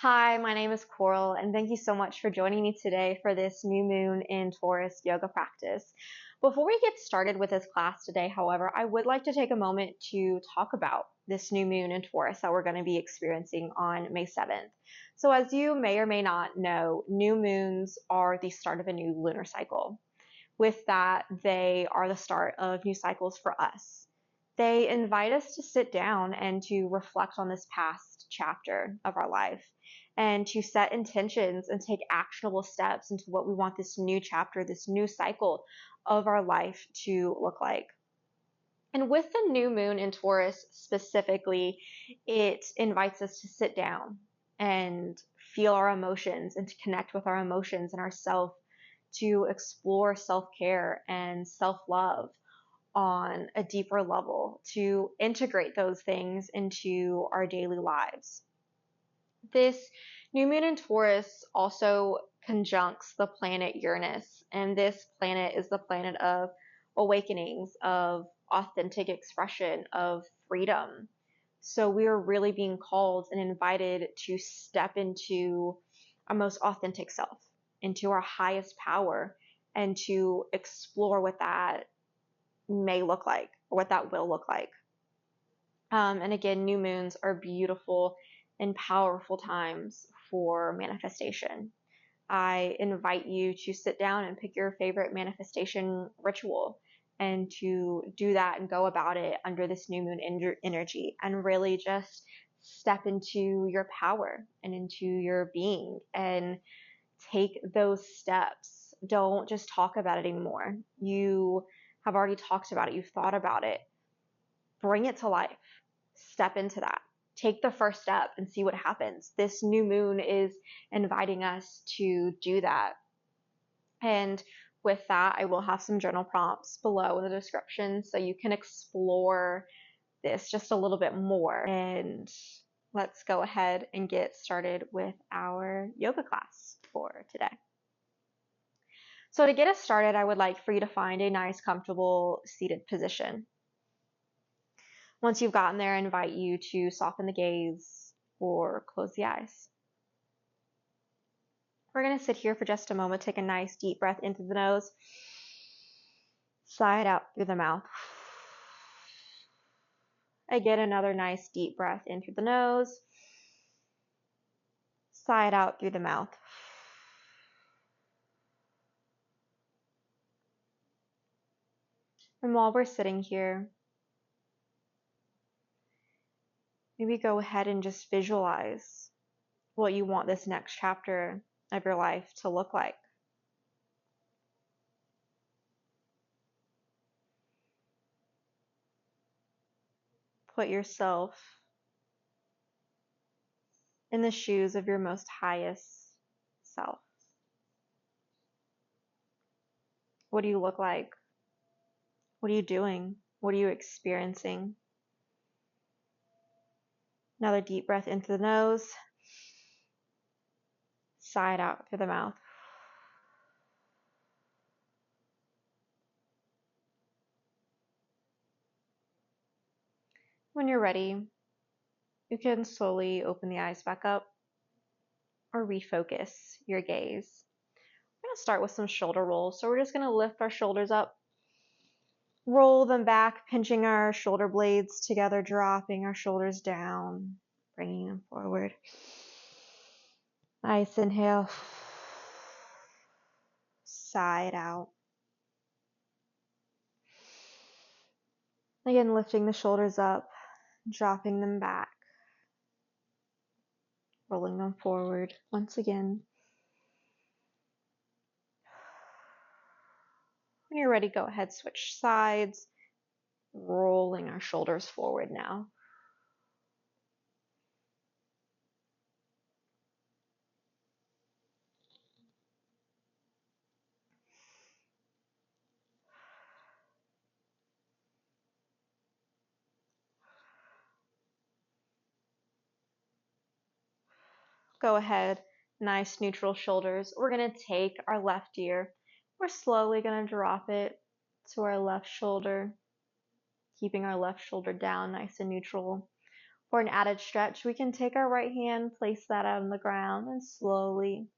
Hi, my name is Coral, and thank you so much for joining me today for this new moon in Taurus yoga practice. Before we get started with this class today, however, I would like to take a moment to talk about this new moon in Taurus that we're going to be experiencing on May 7th. So, as you may or may not know, new moons are the start of a new lunar cycle. With that, they are the start of new cycles for us. They invite us to sit down and to reflect on this past chapter of our life and to set intentions and take actionable steps into what we want this new chapter, this new cycle of our life to look like. And with the new moon in Taurus specifically, it invites us to sit down and feel our emotions and to connect with our emotions and ourself, to explore self-care and self-love on a deeper level, to integrate those things into our daily lives. This new moon in Taurus also conjuncts the planet Uranus, and this planet is the planet of awakenings, of authentic expression, of freedom. So we are really being called and invited to step into our most authentic self, into our highest power, and to explore what that may look like, or what that will look like. And again, new moons are beautiful and powerful times for manifestation. I invite you to sit down and pick your favorite manifestation ritual and to do that and go about it under this new moon energy and really just step into your power and into your being and take those steps. Don't just talk about it anymore. You have already talked about it. You've thought about it. Bring it to life. Step into that. Take the first step and see what happens. This new moon is inviting us to do that. And with that, I will have some journal prompts below in the description so you can explore this just a little bit more. And let's go ahead and get started with our yoga class for today. So to get us started, I would like for you to find a nice, comfortable seated position. Once you've gotten there, I invite you to soften the gaze or close the eyes. We're going to sit here for just a moment, take a nice deep breath into the nose, sigh it out through the mouth. Again, another nice deep breath in through the nose, sigh it out through the mouth. And while we're sitting here, maybe go ahead and just visualize what you want this next chapter of your life to look like. Put yourself in the shoes of your most highest self. What do you look like? What are you doing? What are you experiencing? Another deep breath into the nose, sigh it out through the mouth. When you're ready, you can slowly open the eyes back up or refocus your gaze. We're going to start with some shoulder rolls. So we're just going to lift our shoulders up, roll them back, pinching our shoulder blades together, dropping our shoulders down, bringing them forward. Nice inhale. Sigh it out. Again, lifting the shoulders up, dropping them back, rolling them forward once again. When you're ready, go ahead, switch sides, rolling our shoulders forward now. Go ahead, nice neutral shoulders. We're going to take our left ear. We're slowly going to drop it to our left shoulder, keeping our left shoulder down nice and neutral. For an added stretch, we can take our right hand, place that out on the ground, and slowly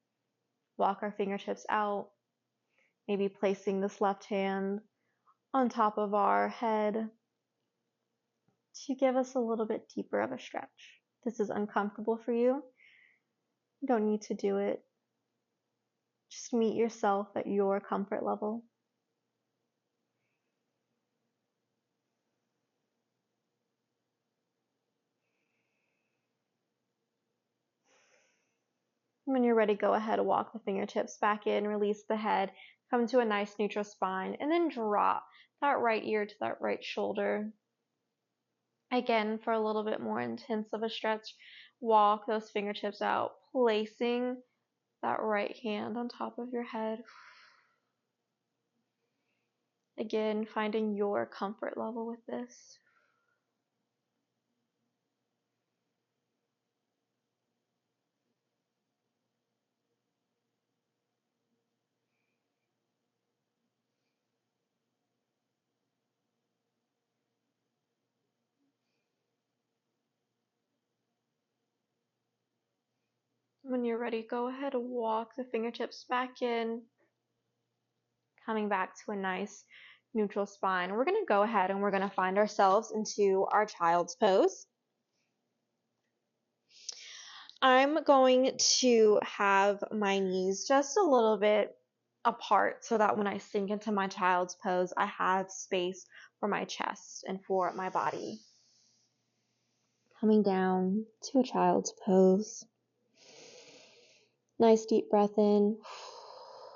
walk our fingertips out, maybe placing this left hand on top of our head to give us a little bit deeper of a stretch. If this is uncomfortable for you, you don't need to do it. Just meet yourself at your comfort level. When you're ready, go ahead and walk the fingertips back in, release the head, come to a nice neutral spine, and then drop that right ear to that right shoulder. Again, for a little bit more intense of a stretch, walk those fingertips out, placing that right hand on top of your head. Again, finding your comfort level with this. When you're ready, go ahead and walk the fingertips back in, coming back to a nice neutral spine. We're going to go ahead and we're going to find ourselves into our child's pose. I'm going to have my knees just a little bit apart so that when I sink into my child's pose, I have space for my chest and for my body. Coming down to a child's pose. Nice deep breath in,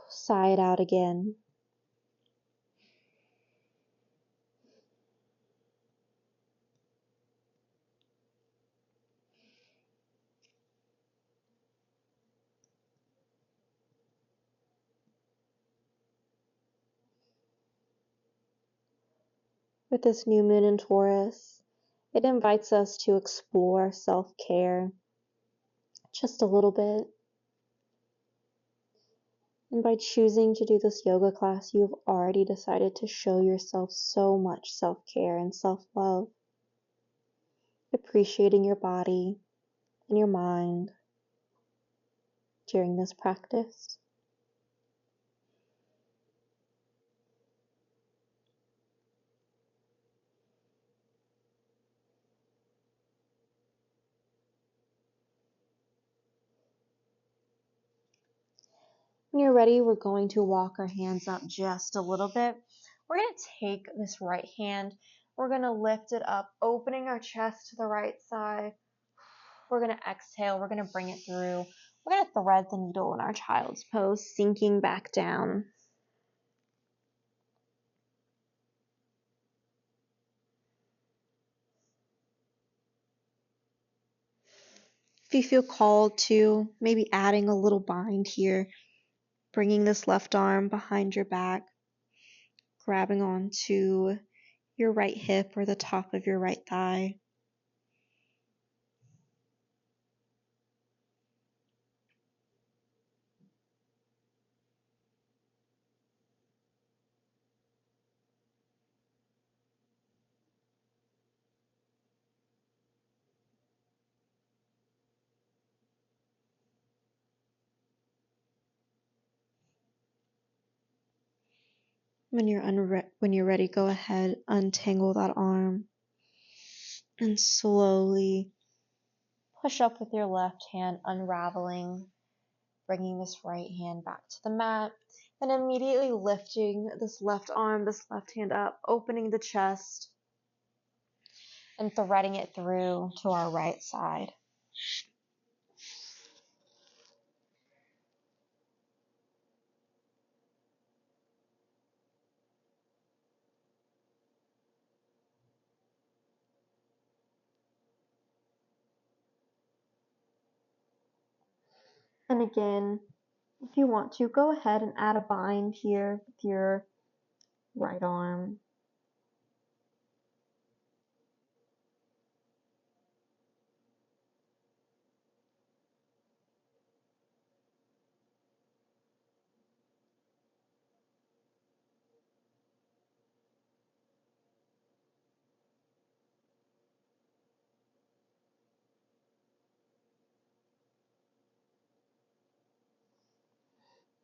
sigh it out again. With this new moon in Taurus, it invites us to explore self-care just a little bit. And by choosing to do this yoga class, you've already decided to show yourself so much self-care and self-love. Appreciating your body and your mind during this practice. When you're ready, we're going to walk our hands up just a little bit. We're going to take this right hand. We're going to lift it up, opening our chest to the right side. We're going to exhale. We're going to bring it through. We're going to thread the needle in our child's pose, sinking back down. If you feel called to, maybe adding a little bind here, bringing this left arm behind your back, grabbing onto your right hip or the top of your right thigh. When you're ready, go ahead, untangle that arm, and slowly push up with your left hand, unraveling, bringing this right hand back to the mat, and immediately lifting this left arm, this left hand up, opening the chest, and threading it through to our right side. And again, if you want to, go ahead and add a bind here with your right arm.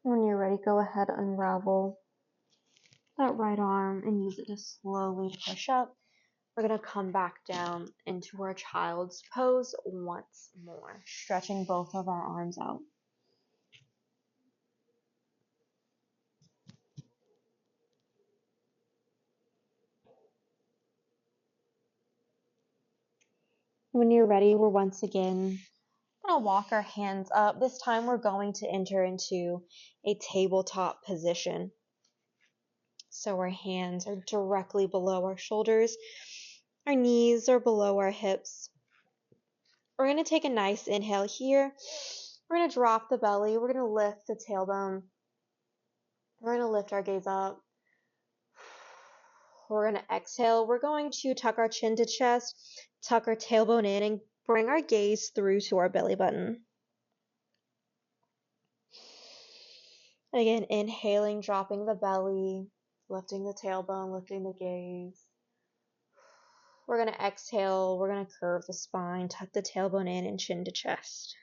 When you're ready, go ahead, unravel that right arm and use it to slowly push up. We're going to come back down into our child's pose once more, stretching both of our arms out. When you're ready, we're once again going to walk our hands up. This time we're going to enter into a tabletop position. So our hands are directly below our shoulders. Our knees are below our hips. We're going to take a nice inhale here. We're going to drop the belly. We're going to lift the tailbone. We're going to lift our gaze up. We're going to exhale. We're going to tuck our chin to chest, tuck our tailbone in, and bring our gaze through to our belly button. Again, inhaling, dropping the belly, lifting the tailbone, lifting the gaze. We're going to exhale. We're going to curve the spine, tuck the tailbone in, and chin to chest.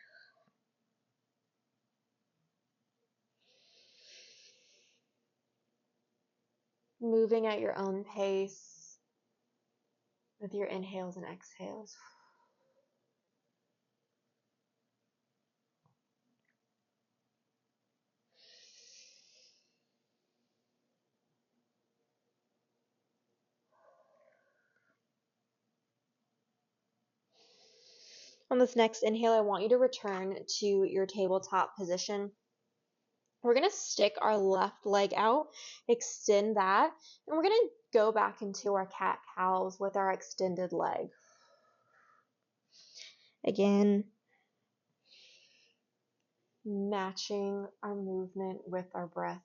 Moving at your own pace with your inhales and exhales. On this next inhale, I want you to return to your tabletop position. We're going to stick our left leg out, extend that, and we're going to go back into our cat-cows with our extended leg. Again, matching our movement with our breath.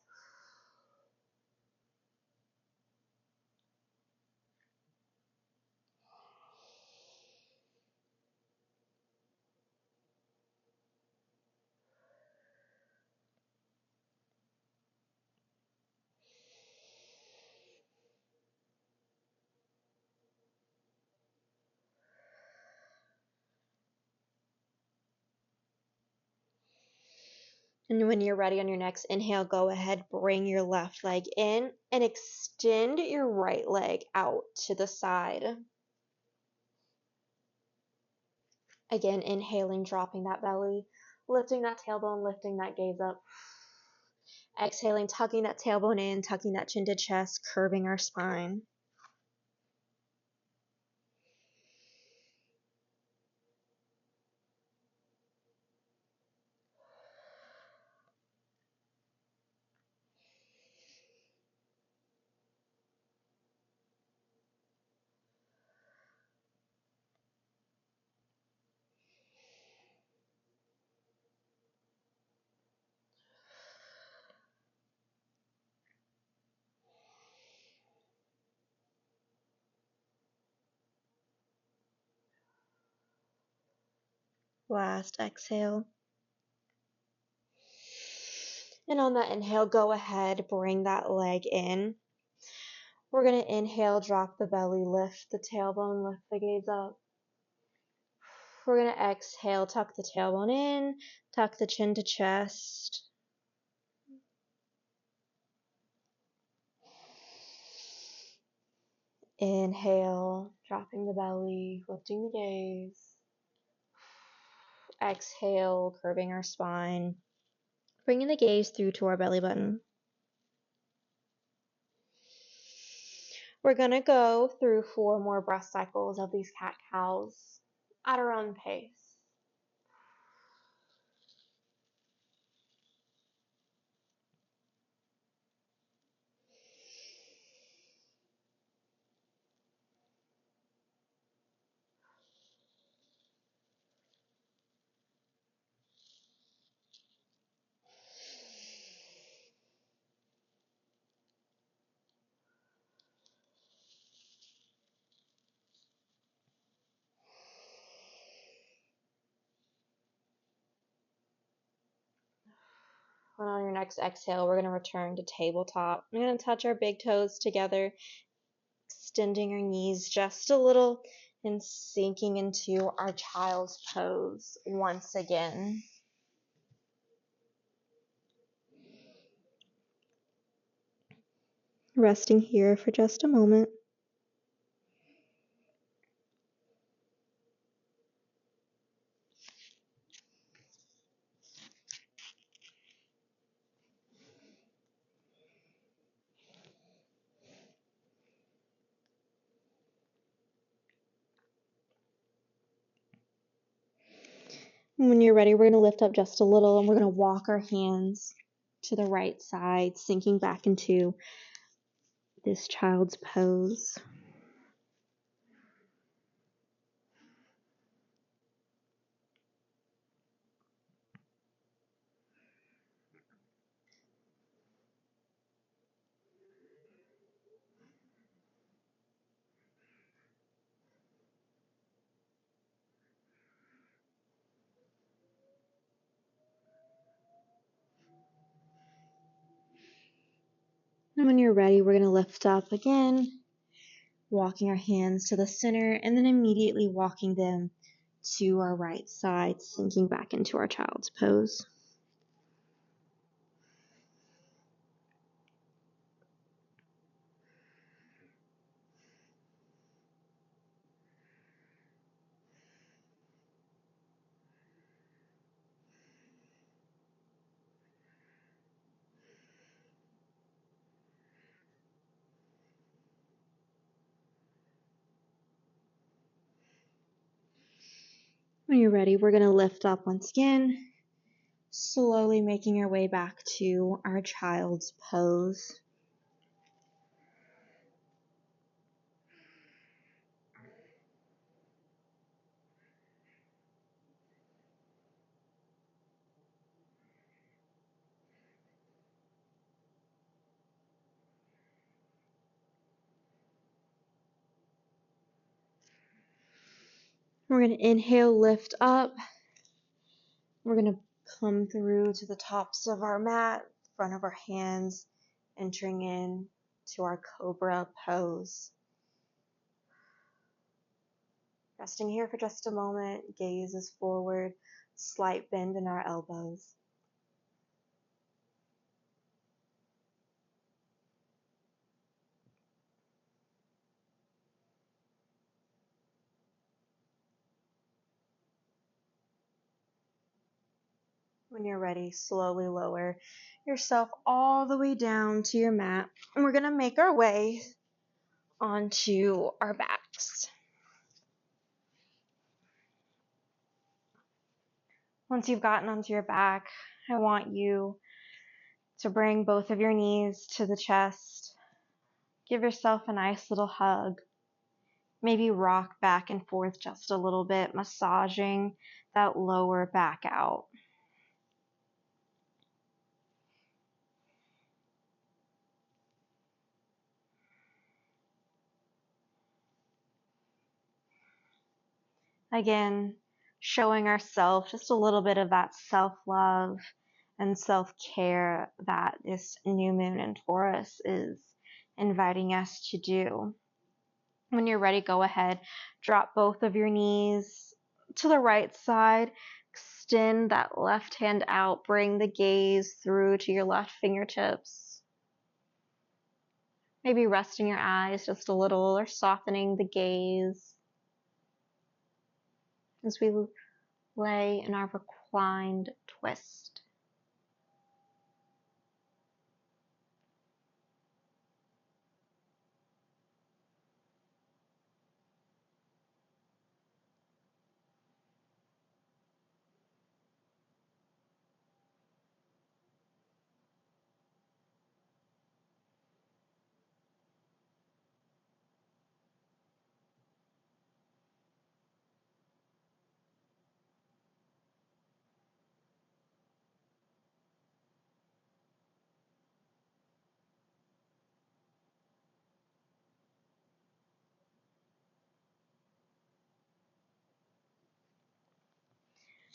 And when you're ready on your next inhale, go ahead, bring your left leg in and extend your right leg out to the side. Again, inhaling, dropping that belly, lifting that tailbone, lifting that gaze up. Exhaling, tucking that tailbone in, tucking that chin to chest, curving our spine. Last exhale. And on that inhale, go ahead, bring that leg in. We're going to inhale, drop the belly, lift the tailbone, lift the gaze up. We're going to exhale, tuck the tailbone in, tuck the chin to chest. Inhale, dropping the belly, lifting the gaze. Exhale, curving our spine, bringing the gaze through to our belly button. We're going to go through 4 more breath cycles of these cat-cows at our own pace. And on your next exhale, we're going to return to tabletop. We're going to touch our big toes together, extending our knees just a little and sinking into our child's pose once again. Resting here for just a moment. When you're ready, we're going to lift up just a little and we're going to walk our hands to the right side, sinking back into this child's pose. And when you're ready, we're going to lift up again, walking our hands to the center and then immediately walking them to our right side, sinking back into our child's pose. When you're ready, we're going to lift up once again, slowly making our way back to our child's pose. We're going to inhale, lift up. We're going to come through to the tops of our mat, front of our hands, entering in to our cobra pose. Resting here for just a moment, gaze is forward, slight bend in our elbows. When you're ready, slowly lower yourself all the way down to your mat. And we're going to make our way onto our backs. Once you've gotten onto your back, I want you to bring both of your knees to the chest. Give yourself a nice little hug. Maybe rock back and forth just a little bit, massaging that lower back out. Again, showing ourselves just a little bit of that self-love and self-care that this new moon in Taurus is inviting us to do. When you're ready, go ahead, drop both of your knees to the right side, extend that left hand out, bring the gaze through to your left fingertips. Maybe resting your eyes just a little or softening the gaze as we lay in our reclined twist.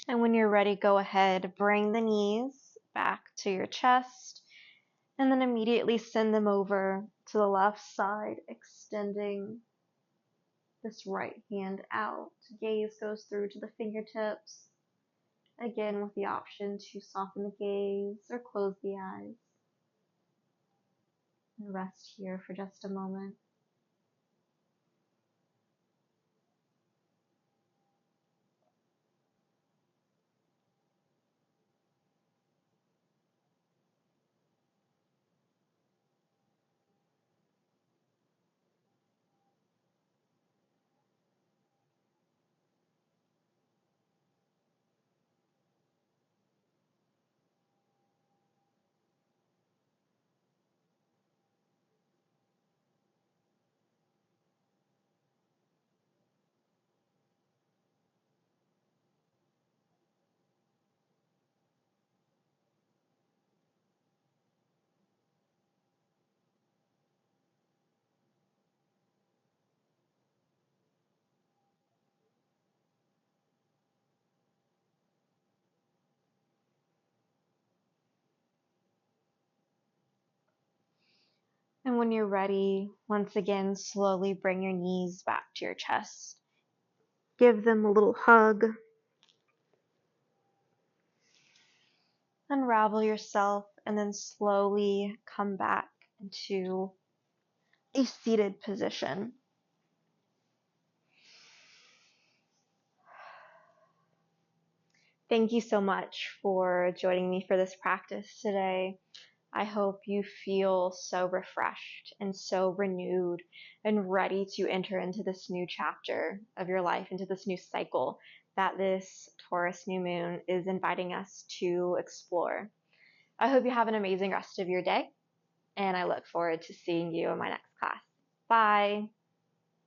And when you're ready, go ahead, bring the knees back to your chest, and then immediately send them over to the left side, extending this right hand out. Gaze goes through to the fingertips, again with the option to soften the gaze or close the eyes. And rest here for just a moment. And when you're ready, once again, slowly bring your knees back to your chest. Give them a little hug. Unravel yourself and then slowly come back into a seated position. Thank you so much for joining me for this practice today. I hope you feel so refreshed and so renewed and ready to enter into this new chapter of your life, into this new cycle that this Taurus new moon is inviting us to explore. I hope you have an amazing rest of your day, and I look forward to seeing you in my next class. Bye.